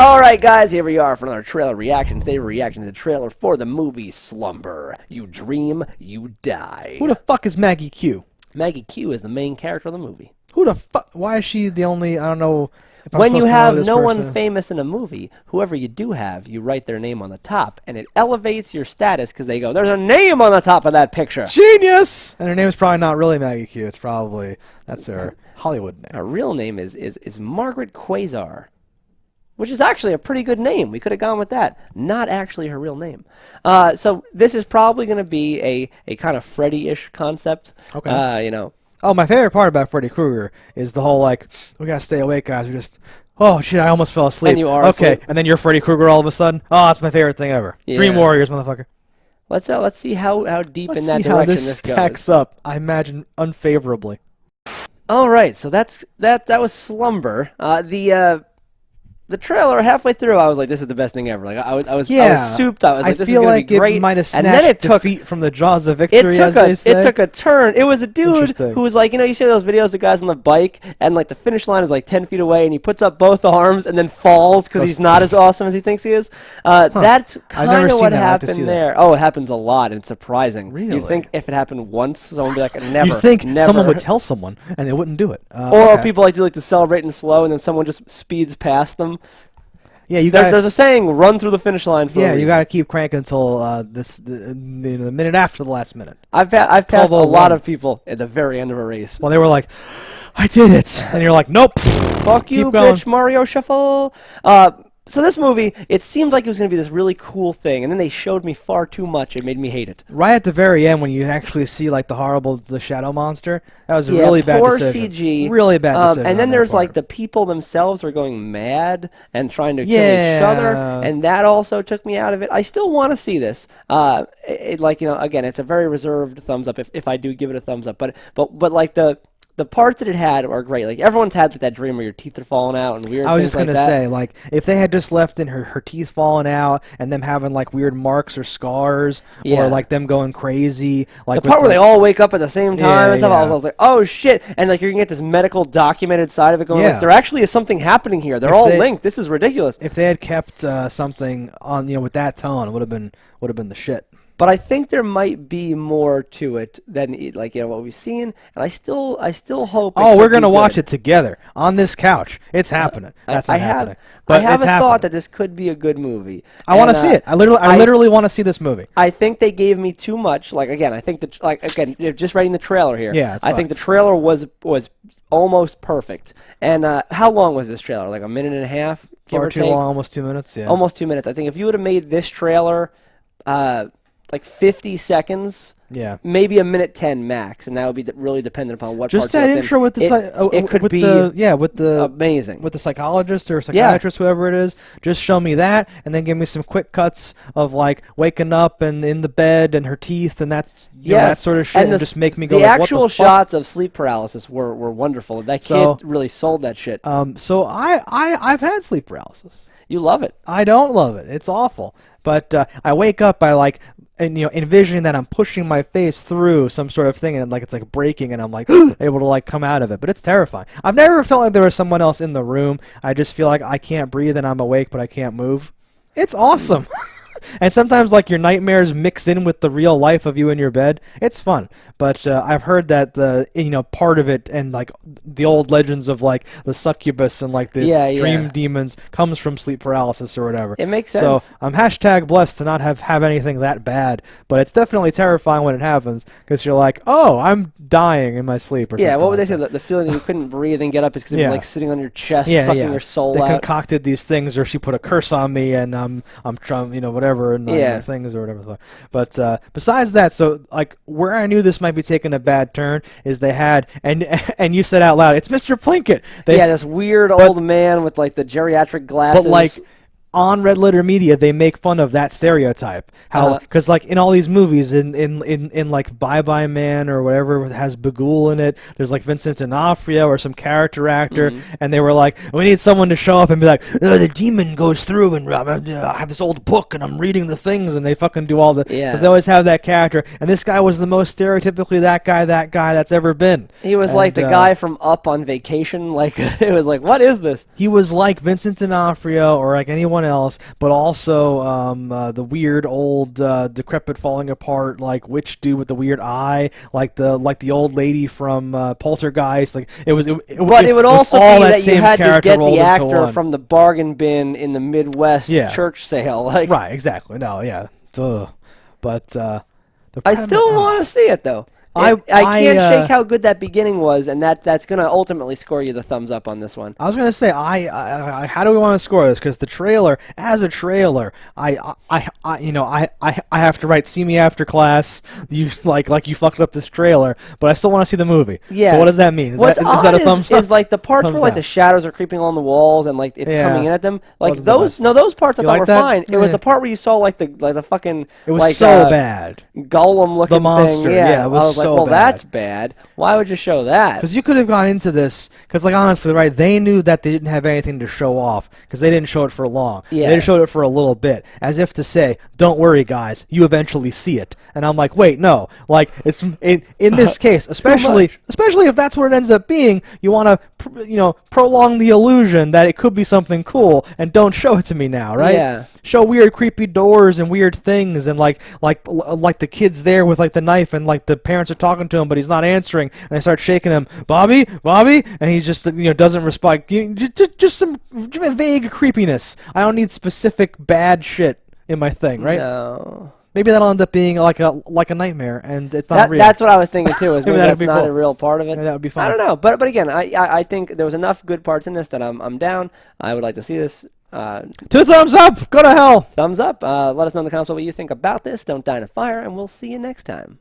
Alright guys, here we are for another trailer reaction. Today we're reacting to the trailer for the movie Slumber. You dream, you die. Who the fuck is Maggie Q? Maggie Q is the main character of the movie. Who the fuck? Why is she the only, I don't know. If I'm When you supposed to know have this no person. one famous in a movie, whoever you do have, you write their name on the top, and it elevates your status because they go, there's a name on the top of that picture. Genius! And her name is probably not really Maggie Q. It's probably, that's her Hollywood name. Her real name is Margaret Quasar, which is actually a pretty good name. We could have gone with that. Not actually her real name. So this is probably going to be a kind of Freddy-ish concept. Okay. You know. Oh, my favorite part about Freddy Krueger is the whole, like, we gotta stay awake, guys. We just, oh, shit, I almost fell asleep. And you are okay, asleep. and then you're Freddy Krueger all of a sudden. Oh, that's my favorite thing ever. Yeah. Dream Warriors, motherfucker. Let's see how deep Let's in that see direction how this this stacks goes. up. I imagine unfavorably. All right, so that was Slumber. The trailer halfway through, I was like, "This is the best thing ever!" Like I was souped. I was like, "This is gonna be great." I feel like it might have and then snatched defeat from the jaws of victory, it took a turn. It was a dude Interesting. who was like, you see those videos of guys on the bike, and like the finish line is like 10 feet away, and he puts up both arms and then falls because he's not as awesome as he thinks he is. That's kind of what happened there. Oh, it happens a lot, and it's surprising. Really? You think if it happened once, someone would be like, "Never." You think never. someone would tell someone and they wouldn't do it, or okay. people like to celebrate in slow, and then someone just speeds past them. Yeah, There's a saying: "Run through the finish line." For yeah, a you reason. got to keep cranking until the minute after the last minute. I've passed a 12:01. lot of people at the very end of a race. Well, they were like, "I did it," and you're like, "Nope." Fuck you, Keep going. bitch! Mario Shuffle. So this movie, it seemed like it was going to be this really cool thing, and then they showed me far too much. It made me hate it. Right at the very end, when you actually see like the shadow monster, that was a really bad poor decision. CG. Really bad decision. And then on their there's part. like the people themselves are going mad and trying to kill each Yeah. other, and that also took me out of it. I still want to see this. Again, it's a very reserved thumbs up if I do give it a thumbs up. But like the parts that it had are great. Like everyone's had that dream where your teeth are falling out and weird. I was things just gonna like that. say, like, if they had just left in her teeth falling out and them having like weird marks or scars, Yeah. or like them going crazy, like The part where they all wake up at the same time Yeah, and stuff, yeah. I was like, oh shit. And like you're gonna get this medical documented side of it going, Yeah. like, there actually is something happening here. They're If all they- linked. This is ridiculous. If they had kept something on, with that tone, it would have been the shit. But I think there might be more to it than what we've seen, and I still hope. Oh, we're gonna watch it together on this couch. It's happening. That's not happening. But I have it's a happening. thought that this could be a good movie. I want to see it. I literally want to see this movie. I think they gave me too much. I think just writing the trailer here. Yeah, it's I think the fucked. trailer was almost perfect. And how long was this trailer? Like a minute and a half? Give Far or too take? long, almost 2 minutes. Yeah. Almost 2 minutes. I think if you would have made this trailer like 50 seconds, Yeah. maybe a minute 10 max, and that would be really dependent upon what Just parts that you intro with the it could with be the amazing. with the psychologist or psychiatrist, whoever it is. Just show me that, and then give me some quick cuts of like waking up and in the bed and her teeth and that's that sort of shit, and just make me go. The like, actual what the fuck? shots of sleep paralysis were wonderful. That kid really sold that shit. So I've had sleep paralysis. You love it. I don't love it. It's awful. But I wake up by like, envisioning that I'm pushing my face through some sort of thing, and like it's like breaking, and I'm like able to like come out of it. But it's terrifying. I've never felt like there was someone else in the room. I just feel like I can't breathe and I'm awake, but I can't move. It's awesome. And sometimes like your nightmares mix in with the real life of you in your bed. It's fun. But I've heard that the part of it, and like the old legends of like the succubus and like the dream demons comes from sleep paralysis or whatever. It makes sense. So I'm #blessed to not have anything that bad. But it's definitely terrifying when it happens, because you're like, oh, I'm dying in my sleep. Or Yeah, something what would like they say? that. The feeling that you couldn't breathe and get up is because it was like sitting on your chest, sucking your soul they out. concocted these things, or she put a curse on me, and I'm trying, whatever, and my things or whatever. But besides that, so like where I knew this might be taking a bad turn is they had, and you said out loud, it's Mr. Plinkett. This weird old man with like the geriatric glasses. But like on Red Letter Media, they make fun of that stereotype. How, because like in all these movies, in like Bye Bye Man or whatever that has Bagul in it, there's like Vincent D'Onofrio or some character actor, and they were like, we need someone to show up and be like, the demon goes through, and I have this old book, and I'm reading the things, and they fucking do all the, because they always have that character, and this guy was the most stereotypically that guy that's ever been. He was like the guy from Up on vacation. Like it was like, what is this? He was like Vincent D'Onofrio or like anyone else, but also the weird old decrepit falling apart like witch dude with the weird eye, like the old lady from Poltergeist. Like it would also be that you had to get the actor from the bargain bin in the Midwest church sale. Like, right, exactly. No, yeah, but I still want to see it though. I can't shake how good that beginning was, and that's going to ultimately score you the thumbs up on this one. I was going to say, how do we want to score this? Because the trailer, as a trailer, I have to write "See Me After Class." You like you fucked up this trailer, but I still want to see the movie. Yeah. So what does that mean? Is that a thumbs up? Is like the parts where like the shadows are creeping along the walls and like it's coming in at them. Like those parts I thought were fine. It was the part where you saw like the fucking. It was so bad. Golem looking the monster. thing. Yeah, it was so well, bad. That's bad. Why would you show that? Because you could have gone into this, because like honestly, right, they knew that they didn't have anything to show off, because they didn't show it for long. Yeah. They showed it for a little bit, as if to say, don't worry guys, you eventually see it. And I'm like, wait, no. Like, it's in this case, especially if that's what it ends up being, you want to, prolong the illusion that it could be something cool, and don't show it to me now, right? Yeah. Show weird creepy doors and weird things, and like the kid's there with like the knife, and like the parents are talking to him but he's not answering, and they start shaking him, Bobby, and he's just doesn't respond. Just some vague creepiness. I don't need specific bad shit in my thing, right? No. Maybe that'll end up being like a nightmare, and it's not real. That's what I was thinking too. Is maybe that's not cool. a real part of it. Maybe that would be fun. I don't know, but again, I think there was enough good parts in this that I'm down. I would like to see this. 2 thumbs up. Go to hell. Thumbs up. Let us know in the comments what you think about this. Don't die in a fire, and we'll see you next time.